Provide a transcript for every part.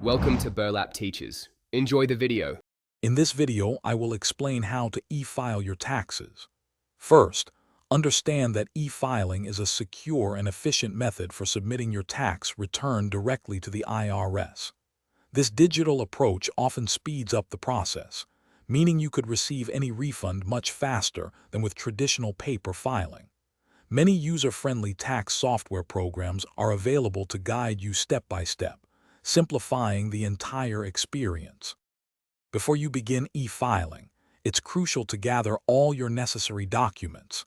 Welcome to Burlap Teachers. Enjoy the video. In this video, I will explain how to e-file your taxes. First, understand that e-filing is a secure and efficient method for submitting your tax return directly to the IRS. This digital approach often speeds up the process, meaning you could receive any refund much faster than with traditional paper filing. Many user-friendly tax software programs are available to guide you step by step, simplifying the entire experience. Before you begin e-filing, it's crucial to gather all your necessary documents.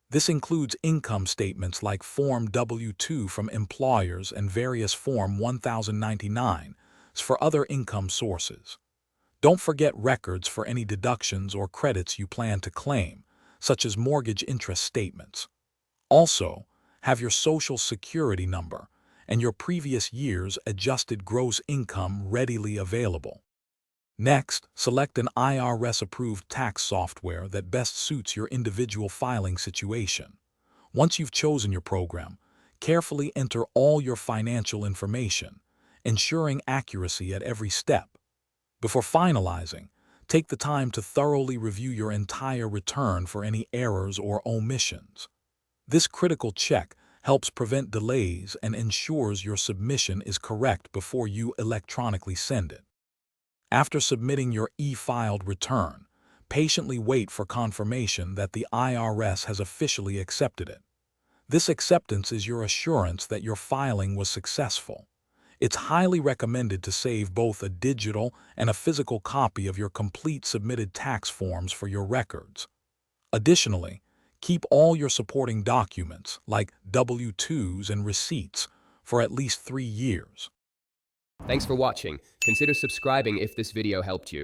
This includes income statements like Form W-2 from employers and various Form 1099s for other income sources. Don't forget records for any deductions or credits you plan to claim, such as mortgage interest statements. Also, have your Social Security number and your previous year's adjusted gross income readily available. Next, select an IRS-approved tax software that best suits your individual filing situation. Once you've chosen your program, carefully enter all your financial information, ensuring accuracy at every step. Before finalizing, take the time to thoroughly review your entire return for any errors or omissions. This critical check helps prevent delays and ensures your submission is correct before you electronically send it. After submitting your e-filed return, patiently wait for confirmation that the IRS has officially accepted it. This acceptance is your assurance that your filing was successful. It's highly recommended to save both a digital and a physical copy of your complete submitted tax forms for your records. Additionally, keep all your supporting documents, like W-2s and receipts, for at least 3 years. Thanks for watching. Consider subscribing if this video helped you.